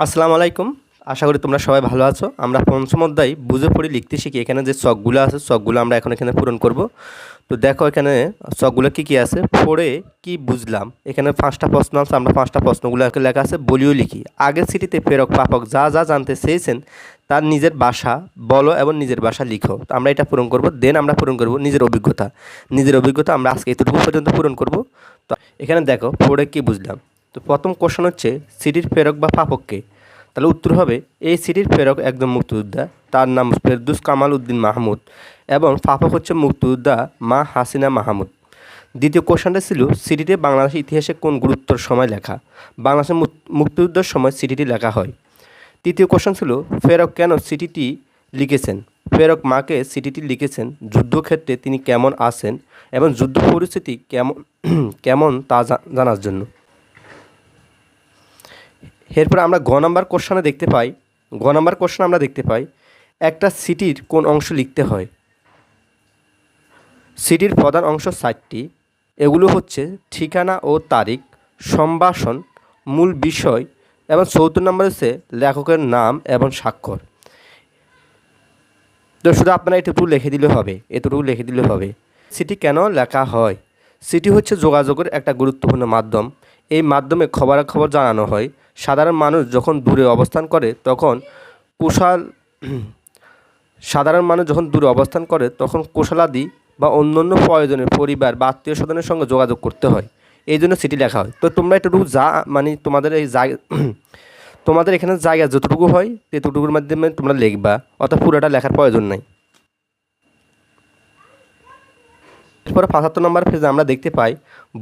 আসসালামু আলাইকুম। আশা করি তোমরা সবাই ভালো আছো। আমরা পঞ্চম অধ্যায় বুঝে পড়ি লিখতে শিখি। এখানে যে ছকগুলো আছে ছকগুলো আমরা এখন এখানে পূরণ করব। তো দেখো এখানে ছকগুলো কি আছে, পড়ে কি বুঝলাম। এখানে 5টা প্রশ্ন আছে, আমরা 5টা প্রশ্নগুলো লেখা আছে বলিও লিখি। আগের চিঠিতে প্রেরক পাঠক যা যা জানতে চেয়েছেন তার নিজের ভাষা বলো এবং নিজের ভাষা লিখো। তো আমরা এটা পূরণ করব। দেন আমরা পূরণ করব নিজের অভিজ্ঞতা। আমরা আজকে এতটুকু পর্যন্ত পূরণ করব। তো এখানে দেখো পড়ে কি বুঝলাম। তো প্রথম কোশ্চেন হচ্ছে চিঠির প্রেরক বা পাঠককে। তাহলে উত্তর হবে এই সিটির প্রেরক একজন মুক্তিযোদ্ধা, তার নাম ফেরদৌস কামাল উদ্দিন মাহমুদ এবং পাঠক হচ্ছে মুক্তিযোদ্ধা মা হাসিনা মাহমুদ। দ্বিতীয় কোশ্চেনটা ছিল সিটিতে বাংলাদেশের ইতিহাসে কোন গুরুত্বর সময় লেখা। বাংলাদেশের মুক্তিযুদ্ধের সময় সিটিটি লেখা হয়। তৃতীয় কোশ্চেন ছিল প্রেরক কেন সিটিটি লিখেছেন। প্রেরক মাকে সিটিটি লিখেছেন যুদ্ধক্ষেত্রে তিনি কেমন আছেন এবং যুদ্ধ পরিস্থিতি কেমন কেমন তা জানার জন্য। এরপর আমরা গ নাম্বার কোশ্চেনে দেখতে পাই একটা সিটির কোন অংশ লিখতে হয়। সিটির প্রধান অংশ 4টি। এগুলো হচ্ছে ঠিকানা ও তারিখ, সম্ভাষণ, মূল বিষয় এবং 4 নম্বর হচ্ছে লেখকের নাম এবং স্বাক্ষর। তো শুধু আপনারা এটুকু লিখে দিলে হবে। সিটি কেন লেখা হয়। সিটি হচ্ছে যোগাযোগের একটা গুরুত্বপূর্ণ মাধ্যম। এই মাধ্যমে খবরাখবর জানানো হয়। সাধারণ মানুষ যখন দূরে অবস্থান করে তখন কুশলাদি বা অন্যান্য প্রয়োজনে পরিবার বা আত্মীয় স্বজনের সঙ্গে যোগাযোগ করতে হয়। এই জন্য চিঠি লেখা হয়। তো তোমরা এতটুকু তোমাদের এখানে জায়গা যতটুকু হয় ততটুকুর মাধ্যমে তোমরা লিখবা, অর্থাৎ পুরোটা লেখার প্রয়োজন নাই। এরপরে 75 নম্বর পেজে আমরা দেখতে পাই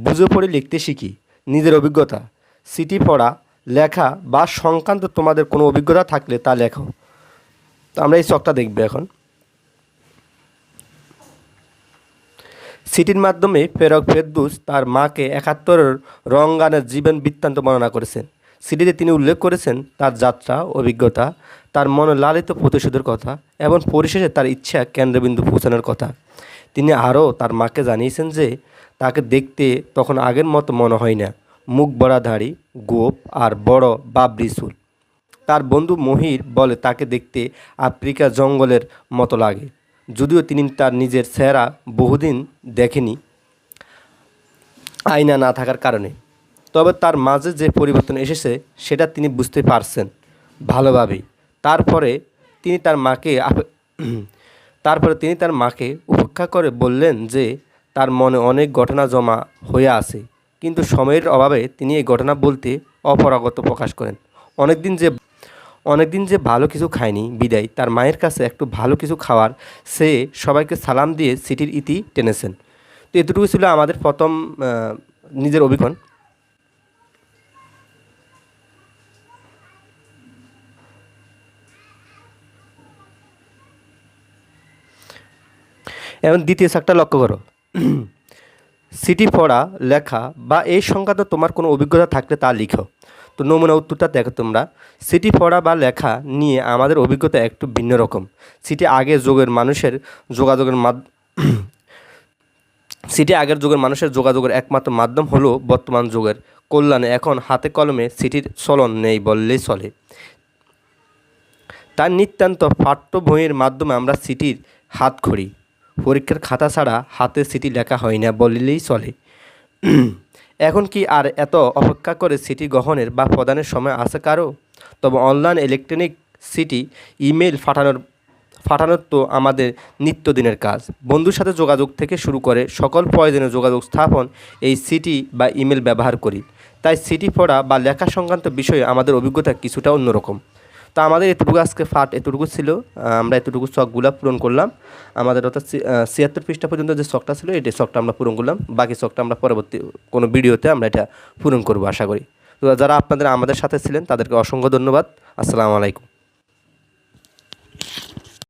বুঝে পড়ে লিখতে শিখি নিজের অভিজ্ঞতা। চিঠি পড়া, লেখা বা সংক্রান্ত তোমাদের কোনো অভিজ্ঞতা থাকলে তা লেখো। তো আমরা এই ছকটা দেখব এখন। চিঠির মাধ্যমে প্রেরক ফেরদৌস তার মাকে 71 রং গানের জীবন বৃত্তান্ত বর্ণনা করেছেন। চিঠিতে তিনি উল্লেখ করেছেন তার যাত্রা অভিজ্ঞতা, তার মনে লালিত প্রতিশোধের কথা এবং পরিশেষে তার ইচ্ছা কেন্দ্রবিন্দু পৌঁছানোর কথা। তিনি আরও তার মাকে জানিয়েছেন যে তাকে দেখতে তখন আগের মতো মনে হয় না, মুখ বড়া দাড়ি, গোঁফ আর বড় বাবরি চুল। তার বন্ধু মহির বলে তাকে দেখতে আফ্রিকার জঙ্গলের মতো লাগে, যদিও তিনি তার নিজের চেহারা বহুদিন দেখেনি আয়না না থাকার কারণে। তবে তার মাঝে যে পরিবর্তন এসেছে সেটা তিনি বুঝতে পারছেন ভালোভাবেই। তারপরে তিনি তার মাকে উপেক্ষা করে বললেন যে তার মনে অনেক ঘটনা জমা হয়ে আছে, কিন্তু সময়ের অভাবে তিনি এই ঘটনা বলতে অপারগতা প্রকাশ করেন। অনেকদিন যে ভালো কিছু খায়নি বিদায় তার মায়ের কাছে একটু ভালো কিছু খাওয়ার সে সবাইকে সালাম দিয়ে সিটির ইতি টেনেছেন। তো এতটুকু ছিল আমাদের প্রথম নিজের অভিজ্ঞতা। এবং দ্বিতীয় ছকটা লক্ষ্য করো, সিটি পড়া, লেখা বা এই সংক্রান্ত তোমার কোনো অভিজ্ঞতা থাকলে তা লিখো। তো নমুনা উত্তরটা দেখো তোমরা। সিটি পড়া বা লেখা নিয়ে আমাদের অভিজ্ঞতা একটু ভিন্ন রকম। সিটি আগের যুগের মানুষের যোগাযোগের একমাত্র মাধ্যম হলো বর্তমান যুগের কল্যাণে এখন হাতে কলমে সিটির চলন নেই বললেই চলে। তার নিতান্ত পাঠ্য বইয়ের মাধ্যমে আমরা সিটির হাতখড়ি। পরীক্ষার খাতা ছাড়া হাতে চিঠি লেখা হয় না বললেই চলে। এখন কি আর এত অপেক্ষা করে চিঠি গ্রহণের বা প্রদানের সময় আছে কারো? তবে অনলাইন ইলেকট্রনিক চিঠি, ইমেল পাঠানোর তো আমাদের নিত্যদিনের কাজ। বন্ধুর সাথে যোগাযোগ থেকে শুরু করে সকল প্রয়োজনীয় যোগাযোগ স্থাপন এই চিঠি বা ইমেল ব্যবহার করি। তাই চিঠি পড়া বা লেখা সংক্রান্ত বিষয়ে আমাদের অভিজ্ঞতা কিছুটা অন্যরকম। তো আমাদের এতটুকু ছিল। আমরা এতটুকু ছকগুলো পূরণ করলাম। আমাদের অর্থাৎ 76 পৃষ্ঠা পর্যন্ত যে ছকটা ছিল এই ছকটা আমরা পূরণ করলাম। বাকি ছকটা আমরা পরবর্তী কোনো ভিডিওতে আমরা এটা পূরণ করব আশা করি। তো যারা আমাদের সাথে ছিলেন তাদেরকে অসংখ্য ধন্যবাদ। আসসালামু আলাইকুম।